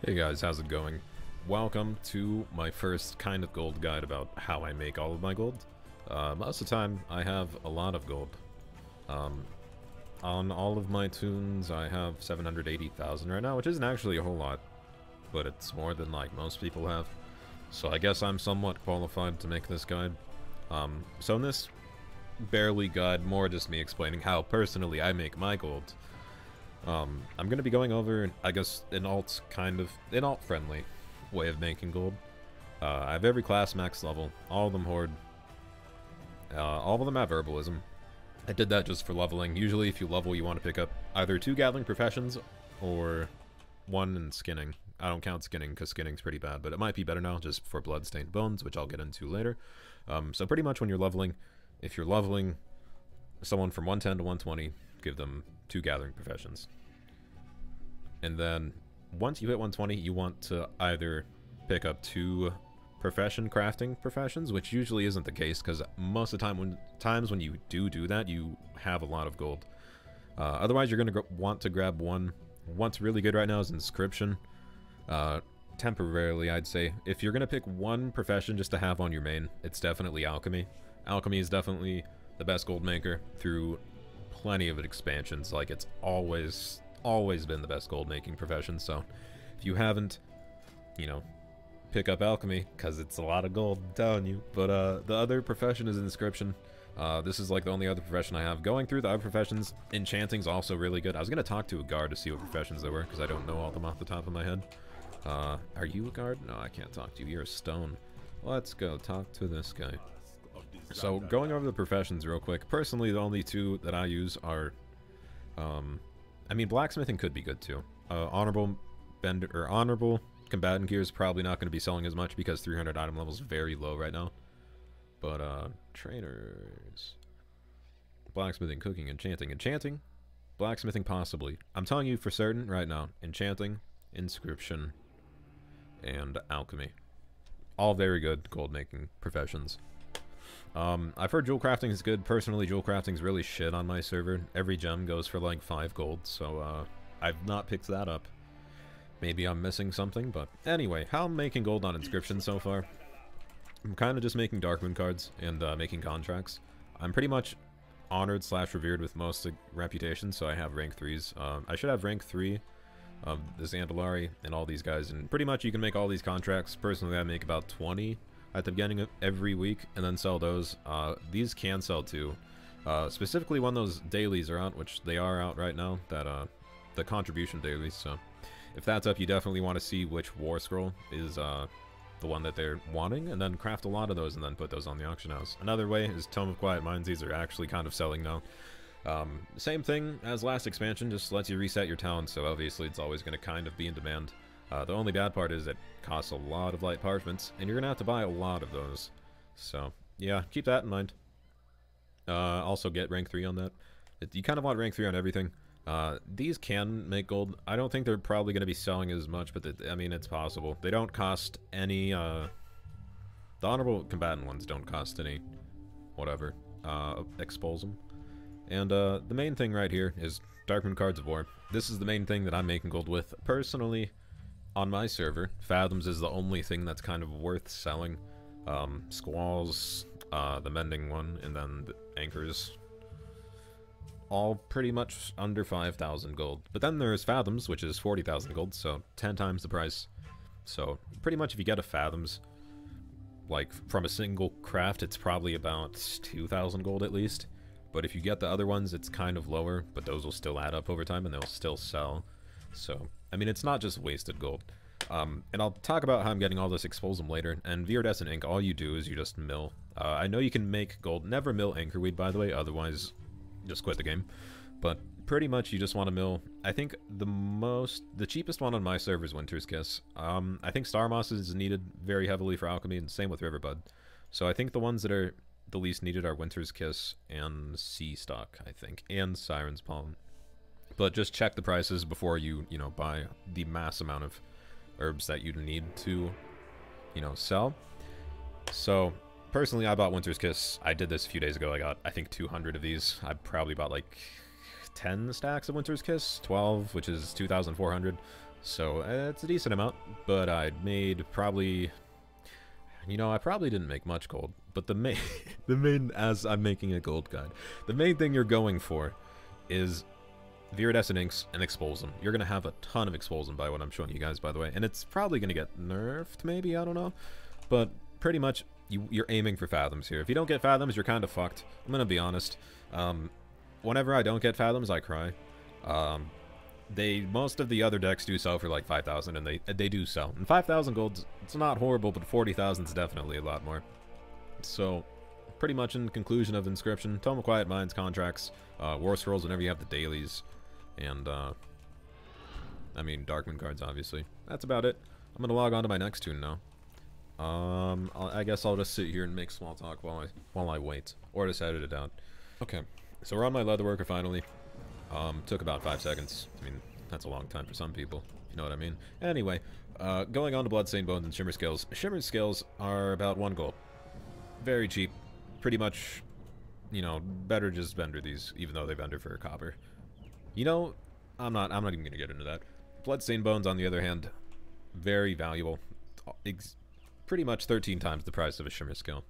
Hey guys, how's it going? Welcome to my first kind of gold guide about how I make all of my gold. Most of the time, I have a lot of gold. On all of my tunes, I have 780,000 right now, which isn't actually a whole lot, but it's more than like most people have. So I guess I'm somewhat qualified to make this guide. So in this barely guide, more just me explaining how personally I make my gold. I'm going to be going over, I guess, an alt-friendly way of making gold. I have every class max level, all of them horde, all of them have herbalism. I did that just for leveling. Usually if you level, you want to pick up either 2 gathering professions or 1 in skinning. I don't count skinning because skinning's pretty bad, but it might be better now just for bloodstained bones, which I'll get into later. So pretty much when you're leveling, if you're leveling someone from 110 to 120, give them 2 gathering professions. And then once you hit 120, you want to either pick up 2 profession crafting professions, which usually isn't the case because most of the time when you do that, you have a lot of gold. Otherwise, you're going to want to grab one. What's really good right now is Inscription. Temporarily, I'd say. If you're going to pick one profession just to have on your main, it's definitely Alchemy. Alchemy is definitely the best gold maker through plenty of expansions. Like, it's always been the best gold making profession. So if you haven't, pick up Alchemy because it's a lot of gold, I'm telling you. But the other profession is Inscription. This is like the only other profession I have. Going through the other professions, Enchanting's also really good. I was going to talk to a guard to see what professions there were because I don't know all of them off the top of my head. Are you a guard? No, I can't talk to you. You're a stone. Let's go talk to this guy. So going over the professions real quick. Personally, the only 2 that I use are, I mean, blacksmithing could be good too. Honorable combatant gear is probably not going to be selling as much because 300 item level is very low right now. But traders, blacksmithing, cooking, enchanting, blacksmithing possibly. I'm telling you for certain right now, enchanting, inscription, and alchemy, all very good gold making professions. I've heard jewel crafting is good. Personally, jewel crafting is really shit on my server. Every gem goes for like 5 gold, so I've not picked that up. Maybe I'm missing something, but anyway, how I'm making gold on inscription so far. I'm kind of just making Darkmoon cards and making contracts. I'm pretty much honored / revered with most reputations, so I have rank 3s. I should have rank 3 of the Zandalari and all these guys, and pretty much you can make all these contracts. Personally, I make about 20 at the beginning of every week, and then sell those. These can sell too. Specifically when those dailies are out, which they are out right now, that the contribution dailies, so if that's up, you definitely want to see which war scroll is the one that they're wanting, and then craft a lot of those and then put those on the auction house. Another way is Tome of Quiet Minds. These are actually kind of selling now. Same thing as last expansion, just lets you reset your town, so obviously it's always going to kind of be in demand. The only bad part is it costs a lot of light parchments, and you're going to have to buy a lot of those. So, yeah, keep that in mind. Also get rank 3 on that. You kind of want rank 3 on everything. These can make gold. I don't think they're probably going to be selling as much, but I mean, it's possible. They don't cost any, the honorable combatant ones don't cost any, whatever, expose them. And, the main thing right here is Darkmoon Cards of War. This is the main thing that I'm making gold with. Personally, on my server, Fathoms is the only thing that's kind of worth selling. Squalls, the Mending one, and then the Anchors. All pretty much under 5,000 gold. But then there's Fathoms, which is 40,000 gold, so 10 times the price. So pretty much if you get a Fathoms, like from a single craft, it's probably about 2,000 gold at least. But if you get the other ones, it's kind of lower, but those will still add up over time and they'll still sell. So, I mean, it's not just wasted gold. And I'll talk about how I'm getting all this Exposum later. And Viridescent Ink, all you do is you just mill. I know you can make gold. Never mill Anchorweed, by the way, otherwise just quit the game. But pretty much you just want to mill. I think the cheapest one on my server is Winter's Kiss. I think Star Moss is needed very heavily for alchemy, and same with Riverbud. So I think the ones that are the least needed are Winter's Kiss and Sea Stock, I think, and Siren's Pollen. But just check the prices before you, buy the mass amount of herbs that you need to, sell. So personally, I bought Winter's Kiss. I did this a few days ago. I got, I think, 200 of these. I probably bought like 10 stacks of Winter's Kiss, 12, which is 2,400. So it's a decent amount, but I made probably, you know, I probably didn't make much gold. But the main, as I'm making a gold guide, the main thing you're going for is Viridescent Inks and Expulsum. You're going to have a ton of Expulsum by what I'm showing you guys, by the way. And it's probably going to get nerfed, maybe, I don't know. But pretty much, you're aiming for Fathoms here. If you don't get Fathoms, you're kind of fucked. I'm going to be honest. Whenever I don't get Fathoms, I cry. Most of the other decks do sell for like 5,000, and they do sell. And 5,000 gold, it's not horrible, but 40,000 is definitely a lot more. So, pretty much in conclusion of Inscription, Tome of Quiet Minds, Contracts, War Scrolls whenever you have the dailies, and, I mean, Darkmoon cards, obviously. That's about it. I'm gonna log on to my next tune now. I guess I'll just sit here and make small talk while I wait, or just edit it out. Okay, so we're on my Leatherworker finally. Took about 5 seconds. I mean, that's a long time for some people, if you know what I mean. Anyway, going on to Bloodstained Bones and Shimmer Scales. Shimmer Scales are about 1 gold. Very cheap. Pretty much, you know, better just vendor these, even though they vendor for a copper. You know, I'm not even gonna get into that. Bloodstained Bones, on the other hand, very valuable. Pretty much 13 times the price of a Shimmer Scale.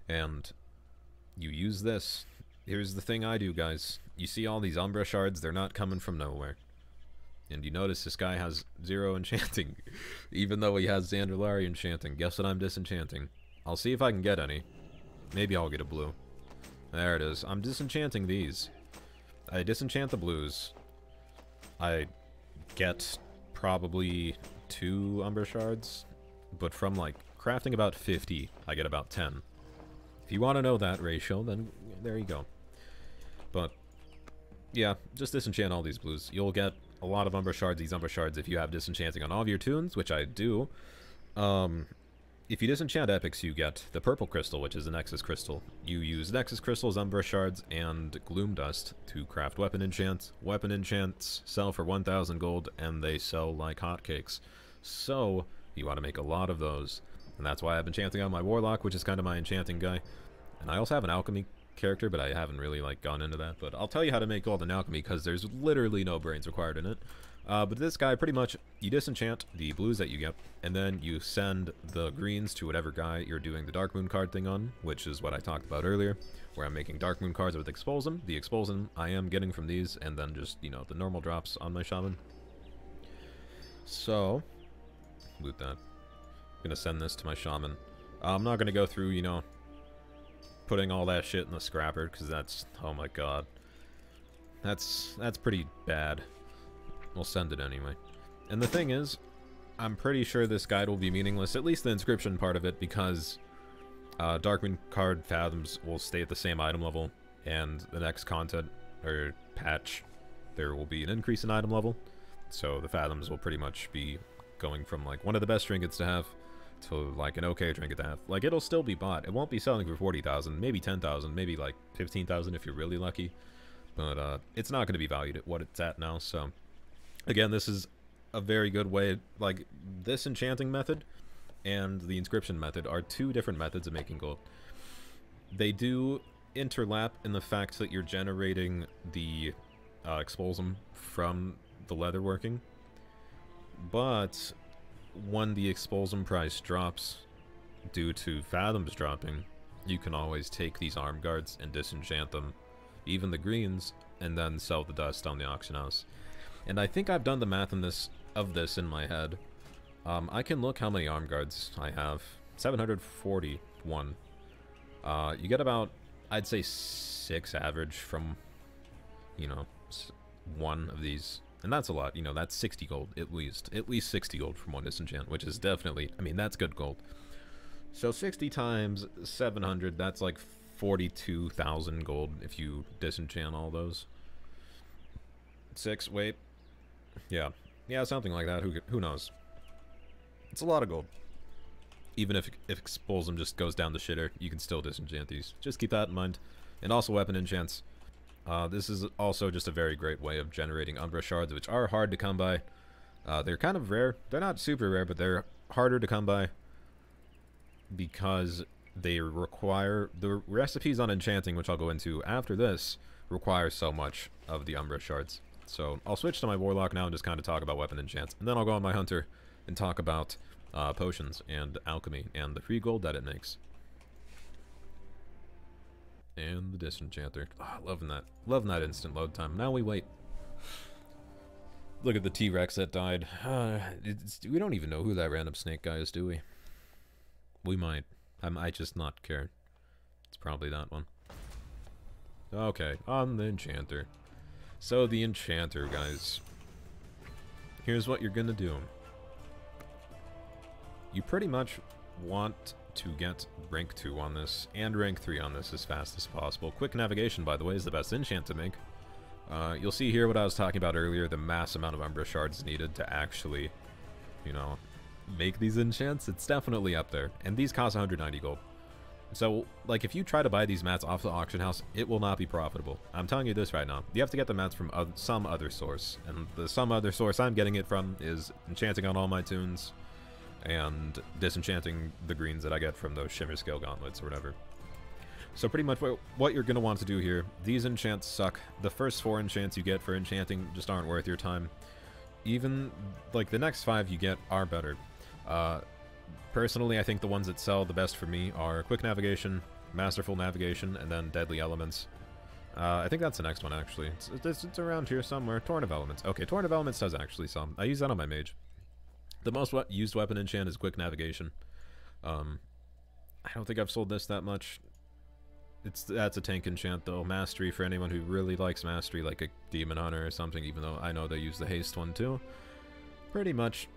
And you use this. Here's the thing I do, guys. You see all these Umbra shards, they're not coming from nowhere. And you notice this guy has 0 enchanting, even though he has Zandalari enchanting. Guess what I'm disenchanting? I'll see if I can get any. Maybe I'll get a blue. There it is. I'm disenchanting these. I disenchant the blues. I get probably 2 Umbra shards, but from like crafting about 50, I get about 10. If you want to know that ratio, then there you go. But yeah, just disenchant all these blues. You'll get a lot of Umbra shards, these Umbra shards, if you have disenchanting on all of your tunes, which I do. If you disenchant epics, you get the purple crystal, which is a Nexus crystal. You use Nexus crystals, Umbra shards, and Gloom dust to craft weapon enchants. Weapon enchants sell for 1,000 gold, and they sell like hotcakes. So you want to make a lot of those, and that's why I've been enchanting on my Warlock, which is kind of my enchanting guy. And I also have an Alchemy character, but I haven't really like gone into that. But I'll tell you how to make gold in Alchemy, because there's literally no brains required in it. But this guy, pretty much, you disenchant the blues that you get, and then you send the greens to whatever guy you're doing the Darkmoon card thing on, which is what I talked about earlier, where I'm making Darkmoon cards with Expulsum. The Expulsum I am getting from these, and then just, you know, the normal drops on my Shaman. So, loot that. I'm gonna send this to my Shaman. I'm not gonna go through, you know, putting all that shit in the scrapper, because that's, oh my god. That's pretty bad. We'll send it anyway. And the thing is, I'm pretty sure this guide will be meaningless, at least the inscription part of it, because Darkmoon card Fathoms will stay at the same item level, and the next content, or patch, there will be an increase in item level. So the Fathoms will pretty much be going from like one of the best trinkets to have to like an okay trinket to have. Like, it'll still be bought. It won't be selling for 40,000, maybe 10,000, maybe like 15,000 if you're really lucky. But it's not going to be valued at what it's at now, so... Again, this is a very good way, like, this enchanting method and the inscription method are 2 different methods of making gold. They do interlap in the fact that you're generating the Expulsum from the Leatherworking, but when the Expulsum price drops due to Fathoms dropping, you can always take these arm guards and disenchant them, even the greens, and then sell the dust on the auction house. And I think I've done the math of this in my head. I can look how many arm guards I have. 741. You get about, I'd say, 6 average from, you know, 1 of these. And that's a lot. You know, that's 60 gold, at least. At least 60 gold from 1 disenchant, which is definitely, I mean, that's good gold. So 60 times 700, that's like 42,000 gold if you disenchant all those. 6, wait. Yeah, something like that. Who knows? It's a lot of gold. Even if Expulsum just goes down the shitter, you can still disenchant these. Just keep that in mind. And also weapon enchants. This is also just a very great way of generating Umbra shards, which are hard to come by. They're kind of rare. They're not super rare, but they're harder to come by because they require... The recipes on enchanting, which I'll go into after this, require so much of the Umbra shards. So I'll switch to my Warlock now and just kind of talk about weapon enchants. And then I'll go on my Hunter and talk about potions and alchemy and the free gold that it makes. And the disenchanter. Oh, loving that. Loving that instant load time. Now we wait. Look at the T-Rex that died. We don't even know who that random snake guy is, do we? We might. I might just not care. It's probably that one. Okay, on the enchanter. So the enchanter, guys. Here's what you're gonna do. You pretty much want to get rank 2 on this, and rank 3 on this as fast as possible. Quick navigation, by the way, is the best enchant to make. You'll see here what I was talking about earlier, the mass amount of Umbra shards needed to actually, you know, make these enchants. It's definitely up there, and these cost 190 gold. So, like, if you try to buy these mats off the auction house, it will not be profitable. I'm telling you this right now. You have to get the mats from some other source, and the some other source I'm getting it from is enchanting on all my tunes, and disenchanting the greens that I get from those Shimmer Scale gauntlets or whatever. So pretty much what you're going to want to do here, these enchants suck. The first 4 enchants you get for enchanting just aren't worth your time. Even, like, the next 5 you get are better. Personally, I think the ones that sell the best for me are Quick Navigation, Masterful Navigation, and then Deadly Elements. I think that's the next one, actually. It's around here somewhere. Torrent of Elements. Okay, Torrent of Elements does actually some. I use that on my mage. The most used weapon enchant is Quick Navigation. I don't think I've sold this that much. That's a tank enchant, though. Mastery, for anyone who really likes Mastery, like a Demon Hunter or something, even though I know they use the haste one, too. Pretty much,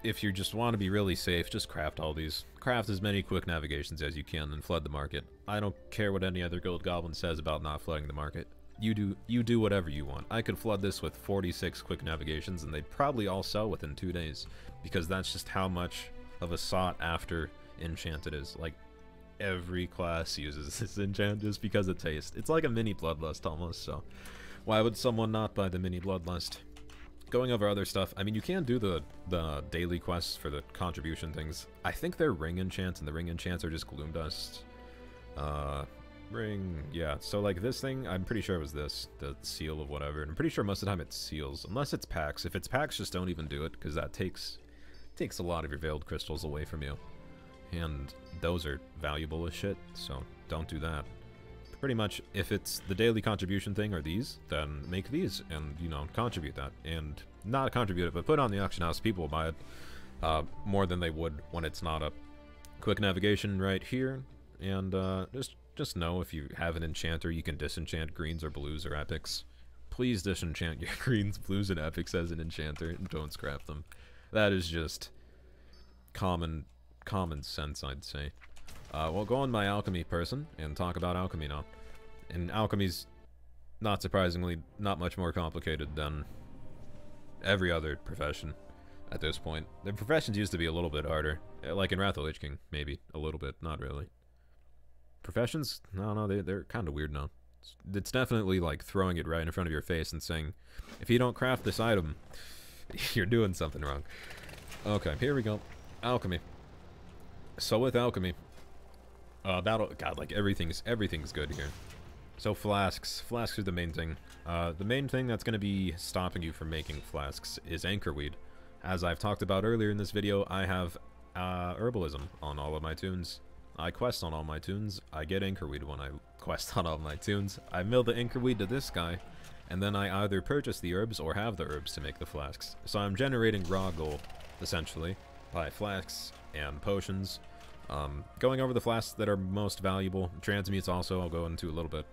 if you just want to be really safe, just craft all these. Craft as many Quick Navigations as you can and flood the market. I don't care what any other Gold Goblin says about not flooding the market. You do whatever you want. I could flood this with 46 Quick Navigations, and they'd probably all sell within 2 days, because that's just how much of a sought-after enchant it is. Like, every class uses this enchant just because of taste. It's like a mini Bloodlust almost, so why would someone not buy the mini Bloodlust? Going over other stuff, I mean, you can do the daily quests for the contribution things. I think they're ring enchants, and the ring enchants are just gloom dust. Ring, yeah, so like this thing, I'm pretty sure it was this, the seal of whatever, and I'm pretty sure most of the time it's seals, unless it's packs. If it's packs, just don't even do it, because that takes a lot of your veiled crystals away from you. And those are valuable as shit, so don't do that. Pretty much, if it's the daily contribution thing or these, then make these and, you know, contribute that. And not contribute it, but put it on the auction house. People will buy it more than they would when it's not a Quick Navigation right here. And just know if you have an enchanter, you can disenchant greens or blues or epics. Please disenchant your greens, blues, and epics as an enchanter and don't scrap them. That is just common sense, I'd say. We'll go on my alchemy person and talk about alchemy now. And alchemy's, not surprisingly, not much more complicated than every other profession at this point. The professions used to be a little bit harder. Like in Wrath of the Lich King, maybe. A little bit, not really. Professions? No, they're kind of weird now. It's definitely like throwing it right in front of your face and saying, if you don't craft this item, you're doing something wrong. Okay, here we go. Alchemy. So with alchemy, God, like everything's good here. So flasks are the main thing. The main thing that's going to be stopping you from making flasks is anchorweed. As I've talked about earlier in this video, I have herbalism on all of my tunes. I quest on all my tunes. I get anchorweed when I quest on all my tunes. I mill the anchorweed to this guy, and then I either purchase the herbs or have the herbs to make the flasks. So I'm generating raw gold, essentially, by flasks and potions. Going over the flasks that are most valuable. Transmutes also, I'll go into a little bit.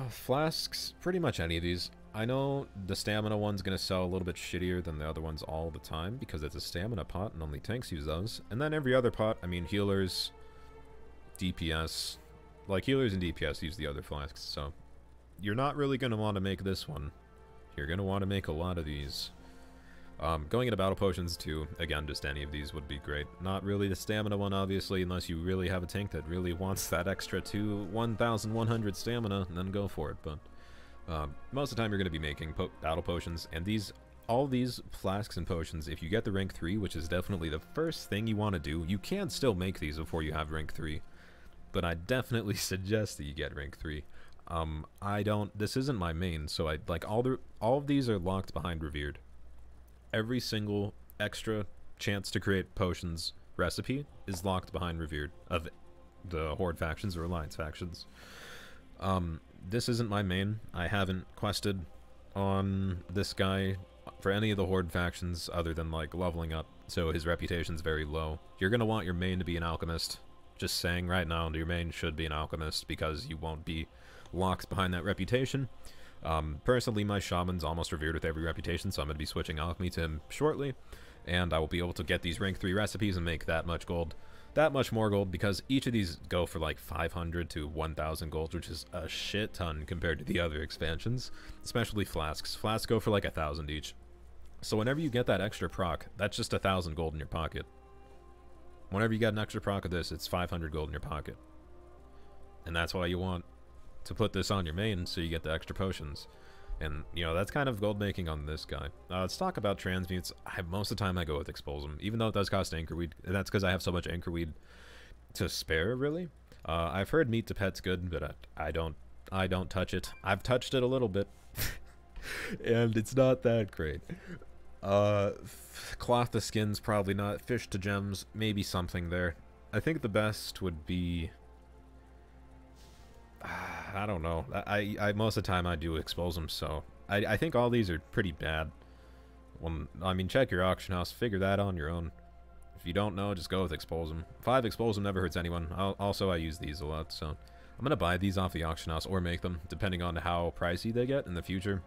Flasks, pretty much any of these. I know the stamina one's going to sell a little bit shittier than the other ones all the time, because it's a stamina pot and only tanks use those. And then every other pot, I mean healers, DPS, like healers and DPS use the other flasks, so you're not really going to want to make this one. You're going to want to make a lot of these. Going into battle potions too, again, just any of these would be great. Not really the stamina one, obviously, unless you really have a tank that really wants that extra 1,100 stamina, and then go for it, but most of the time you're going to be making battle potions, and all these flasks and potions, if you get the rank 3, which is definitely the first thing you want to do, you can still make these before you have rank 3, but I definitely suggest that you get rank 3. This isn't my main, so all of these are locked behind Revered. Every single extra chance to create potions recipe is locked behind Revered of the Horde factions or Alliance factions. This isn't my main. I haven't quested on this guy for any of the Horde factions other than like leveling up, so his reputation's very low. You're gonna want your main to be an alchemist. Just saying right now, your main should be an alchemist because you won't be locked behind that reputation. Personally, my shaman's almost revered with every reputation, so I'm going to be switching alchemy to him shortly, and I will be able to get these rank 3 recipes and make that much gold. That much more gold, because each of these go for like 500 to 1,000 gold, which is a shit ton compared to the other expansions, especially flasks. Flasks go for like 1,000 each. So whenever you get that extra proc, that's just 1,000 gold in your pocket. Whenever you get an extra proc of this, it's 500 gold in your pocket. And that's why you want to put this on your main, so you get the extra potions. And, you know, that's kind of gold making on this guy. Let's talk about transmutes. Most of the time I go with Expulsum, even though it does cost Anchorweed. And that's because I have so much Anchorweed to spare, really. I've heard Meat to Pet's good, but I don't touch it. I've touched it a little bit. And it's not that great. Cloth to skins, probably not. Fish to gems, maybe something there. I think the best would be... I don't know. I most of the time I do expose them, so I think all these are pretty bad. Well, I mean, check your auction house, figure that on your own. If you don't know, just go with expose them. 5 expose them never hurts anyone. Also, I use these a lot, so I'm gonna buy these off the auction house or make them, depending on how pricey they get in the future.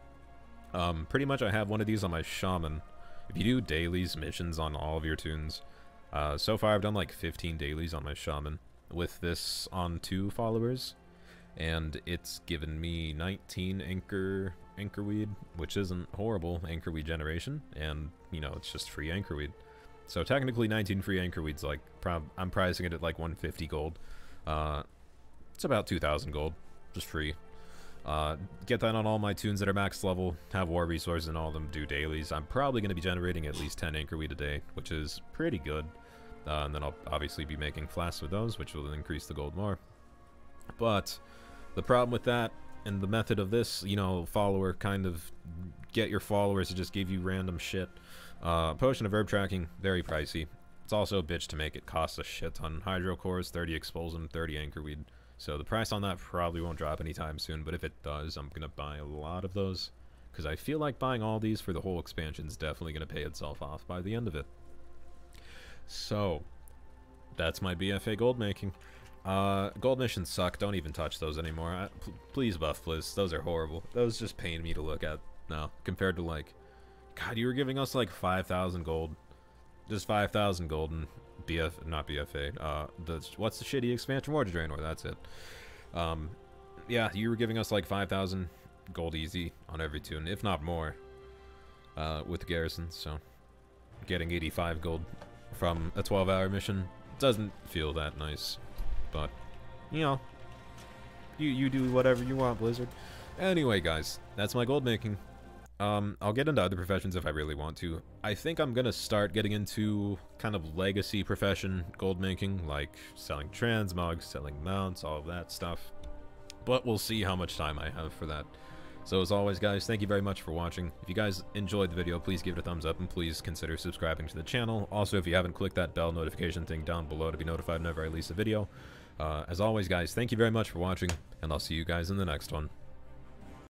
Pretty much I have one of these on my shaman. If you do dailies, missions on all of your tunes, so far I've done like 15 dailies on my shaman with this on 2 followers. And it's given me 19 anchorweed, which isn't horrible anchorweed generation, and you know, it's just free anchorweed. So technically 19 free anchorweed's like, I'm pricing it at like 150 gold. It's about 2,000 gold, just free. Get that on all my tunes that are max level, have war resources and all of them, do dailies. I'm probably going to be generating at least 10 anchorweed a day, which is pretty good. And then I'll obviously be making flasks with those, which will increase the gold more. But the problem with that and the method of this, you know, follower kind of get your followers to just give you random shit. Potion of herb tracking, very pricey. It's also a bitch to make. It costs a shit ton. Hydro cores, 30 expulsum, 30 anchorweed. So the price on that probably won't drop anytime soon, but if it does, I'm gonna buy a lot of those, because I feel like buying all these for the whole expansion is definitely gonna pay itself off by the end of it. So that's my BFA gold making. Gold missions suck. Don't even touch those anymore. Please buff Blizz. Those are horrible. Those just pain me to look at now. Compared to like, God, you were giving us like 5,000 gold. Just 5,000 gold in not BFA. What's the shitty expansion? War to Draenor, that's it. Yeah, you were giving us like 5,000 gold easy on every tune, if not more, with the garrison. So getting 85 gold from a 12-hour mission doesn't feel that nice. But, you know, you do whatever you want, Blizzard. Anyway, guys, that's my gold making. I'll get into other professions if I really want to. I think I'm gonna start getting into kind of legacy profession gold making, like selling transmogs, selling mounts, all of that stuff. But we'll see how much time I have for that. So as always, guys, thank you very much for watching. If you guys enjoyed the video, please give it a thumbs up and please consider subscribing to the channel. Also, if you haven't, click that bell notification thing down below to be notified whenever I release a video. As always, guys, thank you very much for watching, and I'll see you guys in the next one.